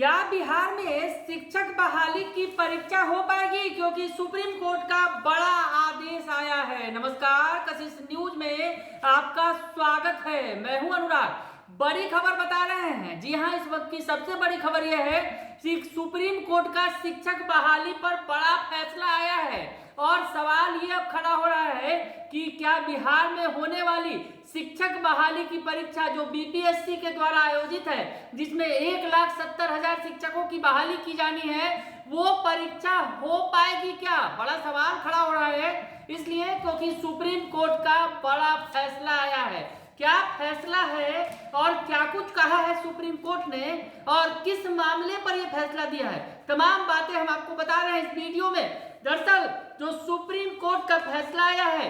क्या बिहार में शिक्षक बहाली की परीक्षा हो पाएगी? क्योंकि सुप्रीम कोर्ट का बड़ा आदेश आया है। नमस्कार, कशिश न्यूज में आपका स्वागत है। मैं हूं अनुराग। बड़ी खबर बता रहे हैं। जी हां, इस वक्त की सबसे बड़ी खबर यह है कि सुप्रीम कोर्ट का शिक्षक बहाली पर बड़ा फैसला आया है और सवाल ये अब खड़ा हो रहा है कि क्या बिहार में होने वाली शिक्षक बहाली की परीक्षा जो बीपीएससी के द्वारा आयोजित है, जिसमें 1,70,000 शिक्षकों की बहाली की जानी है, वो परीक्षा हो पाएगी क्या? बड़ा सवाल खड़ा हो रहा है। इसलिए क्योंकि सुप्रीम कोर्ट का बड़ा फैसला आया है। क्या फैसला है और क्या कुछ कहा है सुप्रीम कोर्ट ने और किस मामले पर यह फैसला दिया है, तमाम बातें हम आपको बता रहे हैं इस वीडियो में। दरअसल जो सुप्रीम कोर्ट का फैसला आया है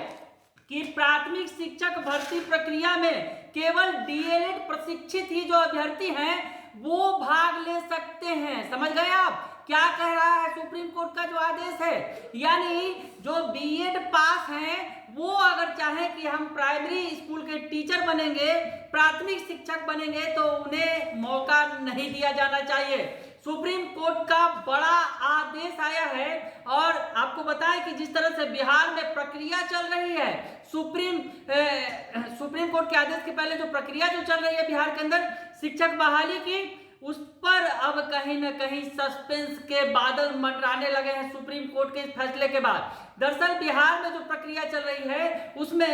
कि प्राथमिक शिक्षक भर्ती प्रक्रिया में केवल डीएलएड प्रशिक्षित ही जो अभ्यर्थी हैं वो भाग ले सकते हैं। समझ गए आप क्या कह रहा है सुप्रीम कोर्ट का जो आदेश है? यानी जो बीएड पास हैं वो अगर चाहें कि हम प्राइमरी स्कूल के टीचर बनेंगे, प्राथमिक शिक्षक बनेंगे, तो उन्हें मौका नहीं दिया जाना चाहिए। सुप्रीम कोर्ट का बड़ा आदेश आया है और आपको बताएं कि जिस तरह से बिहार में प्रक्रिया चल रही है, सुप्रीम कोर्ट के आदेश के पहले जो प्रक्रिया जो चल रही है बिहार के अंदर शिक्षक बहाली की, उस पर अब कहीं न कहीं सस्पेंस के बादल मंडराने लगे हैं सुप्रीम कोर्ट के इस फैसले के बाद। दरअसल बिहार में जो प्रक्रिया चल रही है उसमें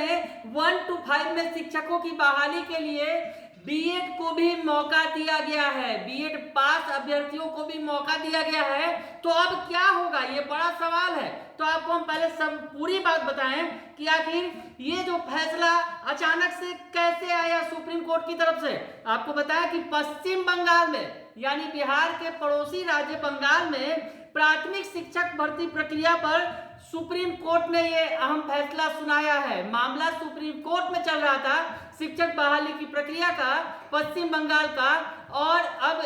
1 to 5 में शिक्षकों की बहाली के लिए बीएड को भी मौका दिया गया है, बीएड पास अभ्यर्थियों को भी मौका दिया गया है। तो अब क्या होगा, ये बड़ा सवाल है। तो आपको हम पहले सब पूरी बात बताएं कि आखिर ये जो फैसला अचानक से कैसे आया सुप्रीम कोर्ट की तरफ से। आपको बताया कि पश्चिम बंगाल में, यानी बिहार के पड़ोसी राज्य बंगाल में प्राथमिक शिक्षक भर्ती प्रक्रिया पर सुप्रीम कोर्ट ने ये अहम फैसला सुनाया है। मामला सुप्रीम कोर्ट में चल रहा था शिक्षक बहाली की प्रक्रिया का, पश्चिम बंगाल का, और अब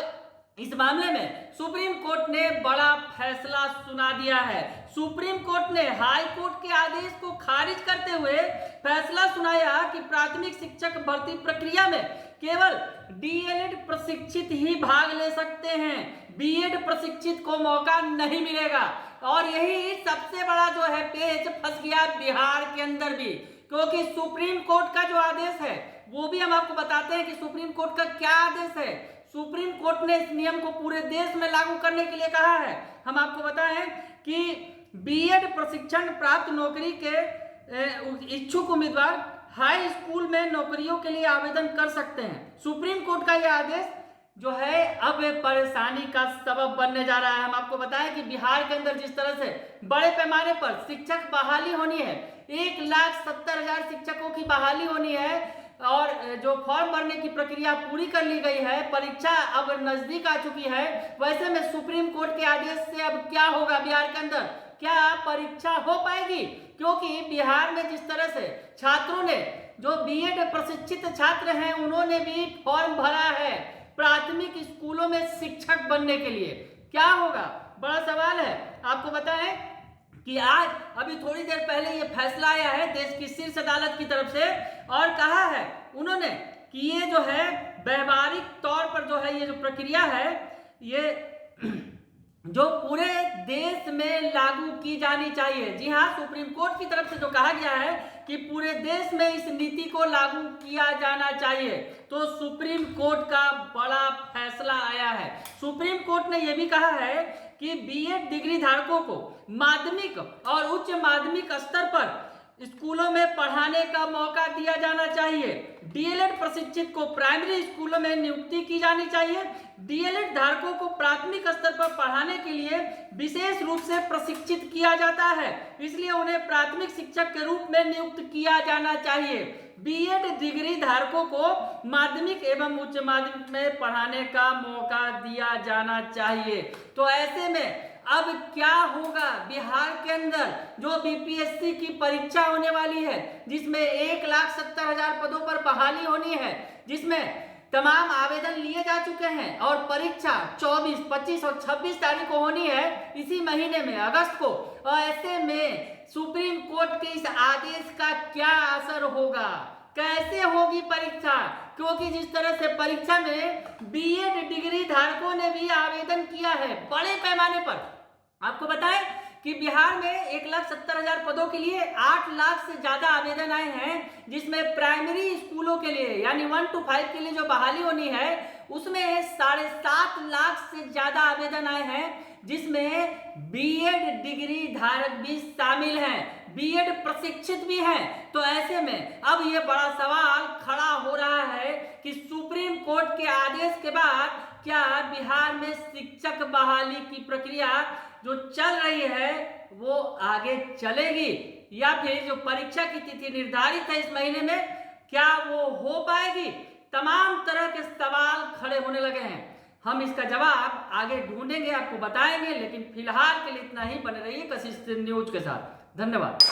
इस मामले में सुप्रीम कोर्ट ने बड़ा फैसला सुना दिया है। सुप्रीम कोर्ट ने हाई कोर्ट के आदेश को खारिज करते हुए फैसला सुनाया कि प्राथमिक शिक्षक भर्ती प्रक्रिया में केवल डीएलएड प्रशिक्षित ही भाग ले सकते हैं, बीएड प्रशिक्षित को मौका नहीं मिलेगा। और यही सबसे बड़ा जो है पेच फंस गया बिहार के अंदर भी, क्योंकि सुप्रीम कोर्ट का जो आदेश है वो भी हम आपको बताते हैं कि सुप्रीम कोर्ट का क्या आदेश है। सुप्रीम कोर्ट ने इस नियम को पूरे देश में लागू करने के लिए कहा है। हम आपको बताएं कि बीएड प्रशिक्षण प्राप्त नौकरी के इच्छुक उम्मीदवार हाई स्कूल में नौकरियों के लिए आवेदन कर सकते हैं। सुप्रीम कोर्ट का यह आदेश जो है अब परेशानी का सबब बनने जा रहा है। हम आपको बताएं कि बिहार के अंदर जिस तरह से बड़े पैमाने पर शिक्षक बहाली होनी है, 1,70,000 शिक्षकों की बहाली होनी है और जो फॉर्म भरने की प्रक्रिया पूरी कर ली गई है, परीक्षा अब नजदीक आ चुकी है। वैसे में सुप्रीम कोर्ट के आदेश से अब क्या होगा बिहार के अंदर, क्या परीक्षा हो पाएगी? क्योंकि बिहार में जिस तरह से छात्रों ने, जो बीएड प्रशिक्षित छात्र हैं, उन्होंने भी फॉर्म भरा है प्राथमिक स्कूलों में शिक्षक बनने के लिए, क्या होगा? बड़ा सवाल है। आपको बताएं कि आज अभी थोड़ी देर पहले ये फैसला आया है देश की शीर्ष अदालत की तरफ से और कहा है उन्होंने कि ये जो है व्यवहारिक तौर पर जो है ये जो प्रक्रिया है ये जो पूरे देश में लागू की जानी चाहिए। जी हाँ, सुप्रीम कोर्ट की तरफ से जो कहा गया है कि पूरे देश में इस नीति को लागू किया जाना चाहिए। तो सुप्रीम कोर्ट का बड़ा फैसला आया है। सुप्रीम कोर्ट ने यह भी कहा है कि बीएड डिग्री धारकों को माध्यमिक और उच्च माध्यमिक स्तर पर स्कूलों में पढ़ाने का मौका दिया जाना चाहिए। डीएलएड प्रशिक्षित को प्राइमरी स्कूलों में नियुक्ति की जानी चाहिए। डीएलएड धारकों को प्राथमिक स्तर पर पढ़ाने के लिए विशेष रूप से प्रशिक्षित किया जाता है, इसलिए उन्हें प्राथमिक शिक्षक के रूप में नियुक्त किया जाना चाहिए। बीएड डिग्री धारकों को माध्यमिक एवं उच्च माध्यमिक में पढ़ाने का मौका दिया जाना चाहिए। तो ऐसे में अब क्या होगा बिहार के अंदर, जो बीपीएससी की परीक्षा होने वाली है, जिसमें 1,70,000 पदों पर बहाली होनी है, जिसमें तमाम आवेदन लिए जा चुके हैं और परीक्षा 24, 25 और 26 तारीख को होनी है, इसी महीने में अगस्त को। और ऐसे में सुप्रीम कोर्ट के इस आदेश का क्या असर होगा, कैसे होगी परीक्षा, क्योंकि जिस तरह से परीक्षा में बीएड डिग्री धारकों ने भी आवेदन किया है बड़े पैमाने पर। आपको बताएं कि बिहार में 1,70,000 पदों के लिए 8 लाख से ज्यादा आवेदन आए हैं, जिसमें प्राइमरी स्कूलों के लिए यानी 1 to 5 के लिए जो बहाली होनी है उसमें 7.5 लाख से ज्यादा आवेदन आए हैं, जिसमें बीएड डिग्री धारक भी शामिल हैं, बीएड प्रशिक्षित भी हैं। तो ऐसे में अब ये बड़ा सवाल खड़ा हो रहा है कि सुप्रीम कोर्ट के आदेश के बाद क्या बिहार में शिक्षक बहाली की प्रक्रिया जो चल रही है वो आगे चलेगी, या फिर जो परीक्षा की तिथि निर्धारित है इस महीने में क्या वो हो पाएगी। तमाम तरह के सवाल खड़े होने लगे हैं। हम इसका जवाब आगे ढूंढेंगे, आपको बताएंगे, लेकिन फिलहाल के लिए इतना ही। बने रहिए कशिश न्यूज के साथ। धन्यवाद।